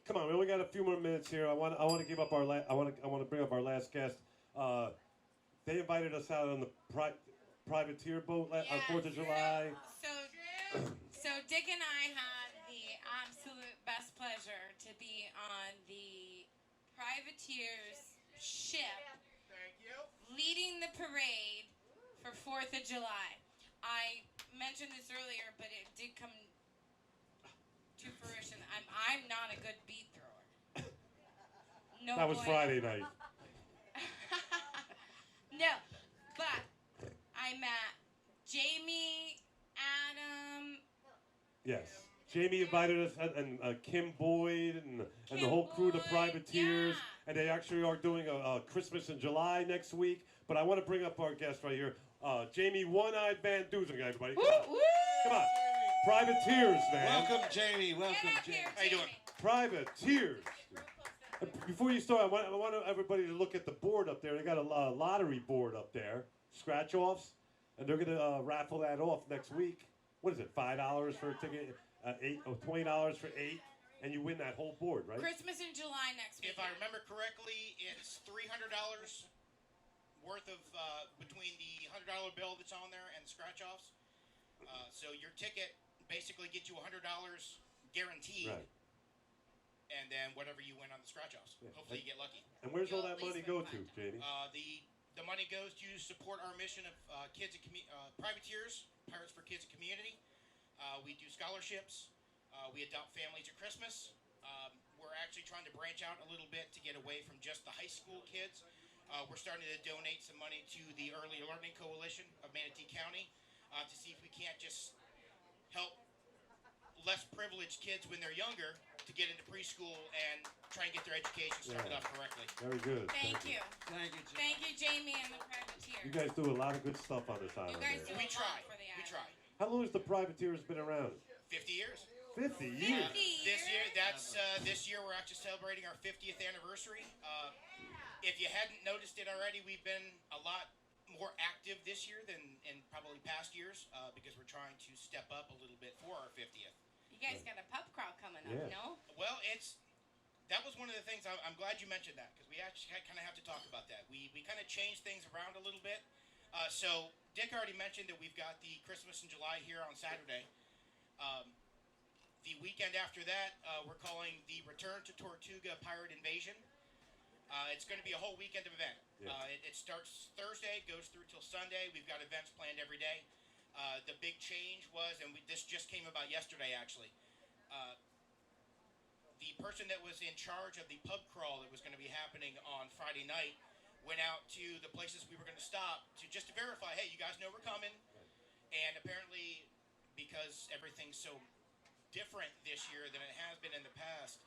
come on. We only got a few more minutes here. I want to give up our I want to bring up our last guest. They invited us out on the privateer boat on Fourth of July. So Dick and I had the absolute best pleasure to be on the privateer's ship leading the parade for 4th of July. I mentioned this earlier, but it did come to fruition. I'm not a good beat thrower. No, That was Friday night. No, but I met Jamie, Adam. Yes. Jamie invited us, and Kim Boyd, and the whole crew, the privateers, and they actually are doing a Christmas in July next week. But I want to bring up our guest right here, Jamie One-Eyed Van Dusen, everybody. Come on. Come on. Privateers, man. Welcome, Jamie. Welcome, Jamie. How you doing? Privateers. Before you start, I want everybody to look at the board up there. They got a lottery board up there, scratch-offs, and they're going to raffle that off next week. What is it, $5 for a ticket, $20 for 8, and you win that whole board, right? Christmas in July next week. If I remember correctly, it's $300 worth of between the $100 bill that's on there and the scratch-offs. So your ticket basically gets you $100 guaranteed. Right. And then whatever you win on the scratch-offs. Yeah. Hopefully you get lucky. And where's all that money go to, Jamie? The money goes to support our mission of kids and privateers, Pirates for Kids and Community. We do scholarships. We adopt families at Christmas. We're actually trying to branch out a little bit to get away from just the high school kids. We're starting to donate some money to the Early Learning Coalition of Manatee County to see if we can't just help less privileged kids when they're younger to get into preschool and try and get their education started off correctly. Very good. Thank you. Thank you, Jamie. Thank you, Jamie and the privateer. You guys do a lot of good stuff on this island. You guys do We a try. lot for the We island. try. How long has the privateers been around? 50 years. 50 years. 50 This year, years? this year we're actually celebrating our 50th anniversary. If you hadn't noticed it already, we've been a lot more active this year than in probably past years because we're trying to step up a little bit for our 50th. You guys got a pub crawl coming up, Yeah. no? Well, that was one of the things. I'm glad you mentioned that because we actually kind of have to talk about that. We kind of changed things around a little bit. So Dick already mentioned that we've got the Christmas in July here on Saturday. The weekend after that, we're calling the Return to Tortuga Pirate Invasion. It's going to be a whole weekend of event. Yeah. It starts Thursday, goes through till Sunday. We've got events planned every day. The big change was, and this just came about yesterday actually, the person that was in charge of the pub crawl that was going to be happening on Friday night went out to the places we were going to stop just to verify, hey, you guys know we're coming. And apparently, because everything's so different this year than it has been in the past,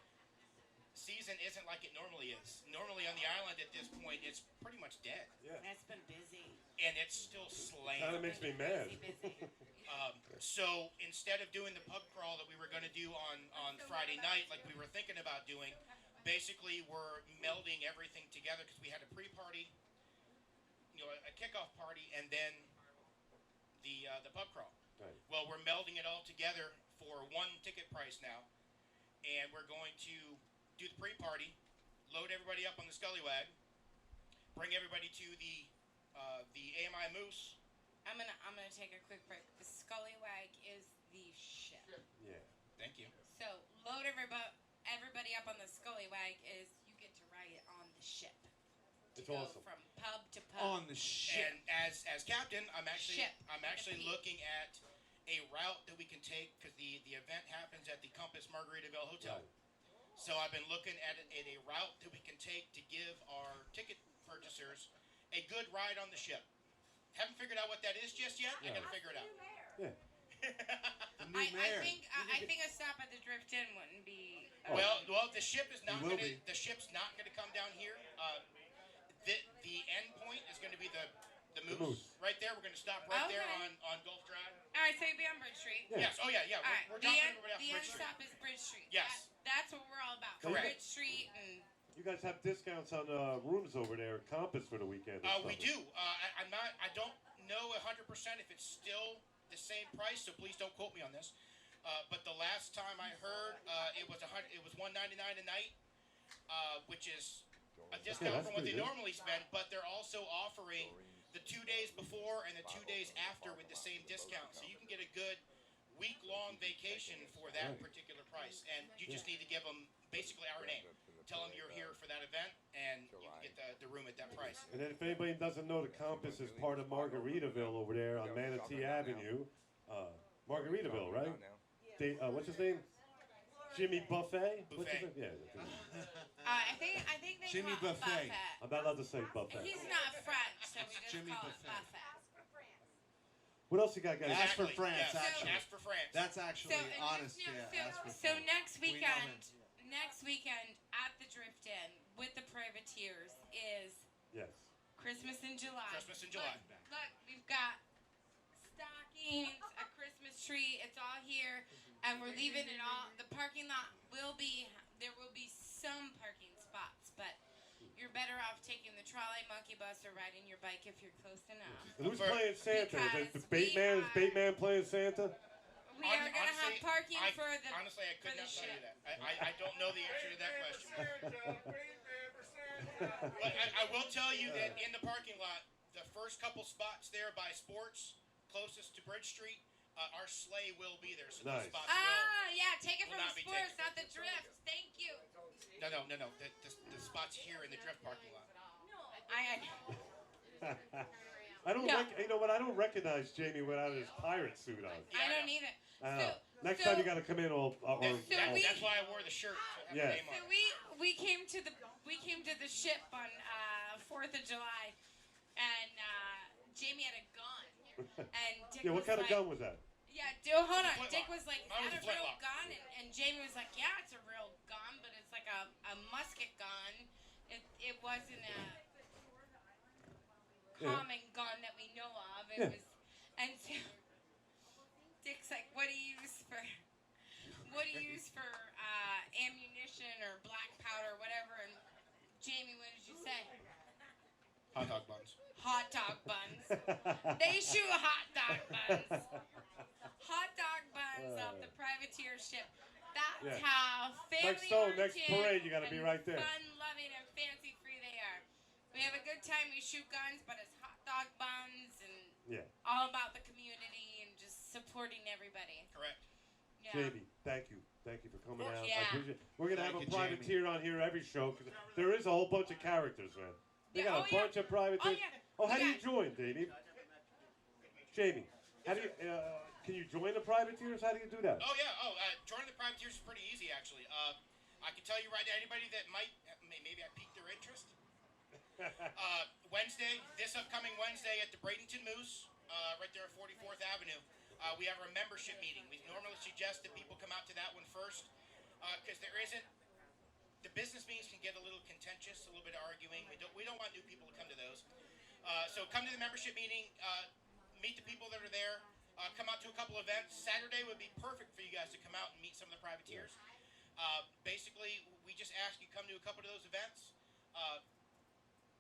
season isn't like it normally is. Normally on the island at this point, it's pretty much dead. Yeah. It's been busy. And it's still slaying. Kind of makes me mad. Busy. So instead of doing the pub crawl that we were going to do on Friday night, like we were thinking about doing, basically we're melding everything together because we had a pre-party, a kickoff party, and then the pub crawl. Right. Well, we're melding it all together for one ticket price now, and we're going to do the pre-party, load everybody up on the Scullywag, bring everybody to the AMI Moose. I'm gonna take a quick break. The Scullywag is the ship. Yeah. Thank you. So load everybody up on the Scullywag is you get to ride it on the ship. It's Go awesome. from pub to pub. On the ship. And as captain, I'm actually Ship. looking at a route that we can take because the event happens at the Compass Margaritaville Hotel. Right. So I've been looking at a route that we can take to give our ticket purchasers a good ride on the ship. Haven't figured out what that is just yet. I gotta figure it out. Yeah. The new mayor. I think a stop at the Drift Inn wouldn't be. Well, the ship is not will gonna be. the ship's not gonna come down here. The end point is gonna be the moose. Right there. We're gonna stop right there Okay. on Gulf Drive. All right, so you'll be on Bridge Street. Yeah. Yes. Oh yeah. All right. We're the dropping end, everybody off the Bridge end Street. stop is Bridge Street. Yes. That's what we're all about. Correct. Bridge Street and. You guys have discounts on rooms over there at Compass for the weekend. We do. I don't know 100% if it's still the same price, so please don't quote me on this. But the last time I heard, it was $199 a night, which is a discount that's from what pretty they good. normally spend. But they're also offering the 2 days before and the 2 days after with the same discount, so you can get a good week-long vacation for that Right. particular price. And you just need to give them basically our name. Tell them you're here for that event, and you can get the room at that price. And then if anybody doesn't know, the Compass is part of Margaritaville over there on Manatee Avenue. Margaritaville, right? What's his name? Jimmy Buffet? What's his Buffet. name? Yeah. I think they Jimmy call it Buffet. I'm not allowed to say buffet. He's not French, so we just Jimmy call Buffet. it buffet. What else you got, guys? Ask for Exactly, France, yes. actually. Ask for France. That's actually and honest. no, Yeah. Ask for so France. next We know weekend, him. at the Drift Inn with the Privateers is Yes. Christmas in July. Christmas in July. Look, we've got stockings, a Christmas tree. It's all here, and we're leaving it all. The parking lot there will be some parking spots, but you're better off taking the trolley, monkey bus, or riding your bike if you're close enough. And who's For- playing Santa? Is Because it Bateman? Is we are- Bateman playing Santa? We are going to have Honestly, parking I- for the. Honestly, I for could the not tell you ship. that. I don't know the answer to that question. But I will tell you that in the parking lot, the first couple spots there by Sports, closest to Bridge Street, our sleigh will be there. So Nice. those spots Yeah, take it will from not be sports, taken. not the drift. Thank you. will. No. The spots here in the Drift parking lot. I don't. No. You know what? I don't recognize Jamie without his pirate suit on. Yeah, I I don't know. either. Next so- time you got to come in all. That's why I wore the shirt. To have Yeah. the name on So it. we came to the ship on 4th of July, and Jamie had a gun, and Dick Yeah. What was kind of like, gun was that? Yeah, dude, hold on. Flintlock. Dick was like, "Is Mine was that a a real flintlock. gun?" And Jamie was like, "Yeah, it's a real gun, but it's like a musket gun. It wasn't a common gun that we know of. It Yeah. was." And so Dick's like, "What do you use for ammunition or black powder or whatever?" And Jamie, what did you say? Hot dog buns. Hot dog buns. They shoot hot dog buns. Hot dog buns off the privateer ship. That's Yeah. how Next show, next family-oriented parade, you gotta be and right there. fun-loving and fancy-free they are. We have a good time. We shoot guns, but it's hot dog buns and Yeah. all about the community and just supporting everybody. Correct. Yeah. Jamie, thank you. Thank you for coming course, out. I yeah. appreciate it. We're going to have Thank a you, Jamie. privateer on here every show. 'Cause there is a whole bunch of characters, man. They Yeah, got a oh, yeah. bunch of privateers. Oh, yeah. Oh, how do you Yeah. join, Jamie? Jamie, how do you, can you join the privateers? How do you do that? Oh yeah. Joining the privateers is pretty easy actually. I can tell you right now, anybody that might maybe I piqued their interest. Wednesday, this upcoming Wednesday at the Bradenton Moose, right there at 44th Avenue, we have our membership meeting. We normally suggest that people come out to that one first, because there isn't. The business meetings can get a little contentious, a little bit of arguing. We don't want new people to come to those. So come to the membership meeting, meet the people that are there. Come out to a couple events. Saturday would be perfect for you guys to come out and meet some of the privateers. Basically, we just ask you come to a couple of those events.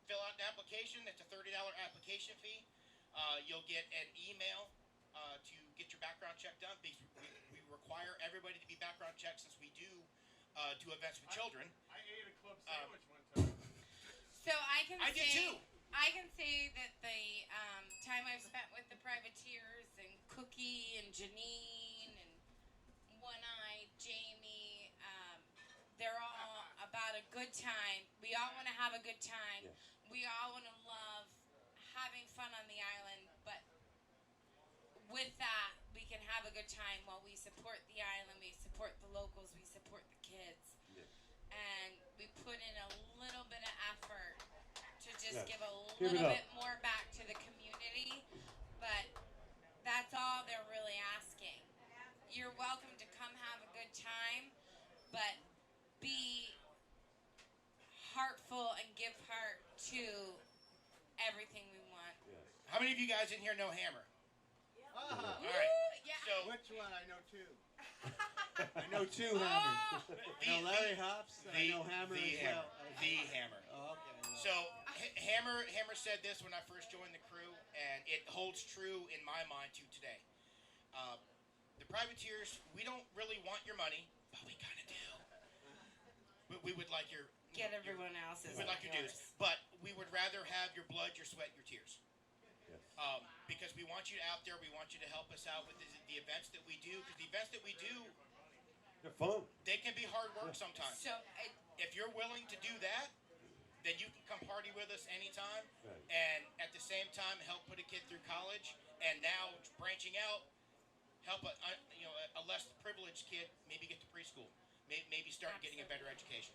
Fill out an application. That's a $30 application fee. You'll get an email to get your background check done. Because we require everybody to be background checked since we do events with children. I ate a club sandwich one time. So I can I did say too. I can say that the time I've spent with the privateers and Cookie and Janine and One Eye Jamie, they're all about a good time. We all want to have a good time. Yeah. We all want to love having fun on the island, but with that, we can have a good time while we support the island, we support the locals, we support the kids. Yeah. And we put in a little bit of effort to just Yeah. give a Give it little up. bit more back to the community, but that's all they're really asking. You're welcome to come have a good time, but be heartful and give heart to everything we want. Yes. How many of you guys in here know Hammer? Ah, All right. Woo, yeah. So which one? I know two. I know two Hammers. I know Larry Hops. And I know Hammer the as Hammer. well. The Hammer. Oh, okay. So Hammer said this when I first joined the crew, and it holds true in my mind to today. the privateers, we don't really want your money, but we kind of do. But we would like your Get everyone else's. we would like your dues, but we would rather have your blood, your sweat, your tears. Yes. Because we want you out there. We want you to help us out with the events that we do. Because the events that we do, They're fun. they can be hard work sometimes. So, If you're willing to do that, then you can come party with us anytime, Right. and at the same time help put a kid through college, and now branching out, help a less privileged kid maybe get to preschool, maybe start getting a better education.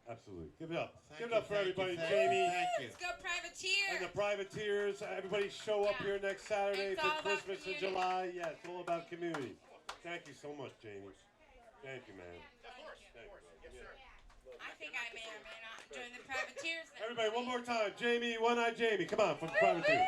Absolutely. Give it up. Thank Give it you, up for thank you, everybody, thank Jamie. you, thank you. let's go privateer. And the privateers, everybody show up Yeah. here next Saturday It's for all about Christmas in community. July. Yeah, it's all about community. Thank you so much, Jamie. Thank you, man. Of course, yes, sir. I think I may or may not join the privateers. Everybody, one more time. Jamie, One-Eyed Jamie. Come on, for the privateers.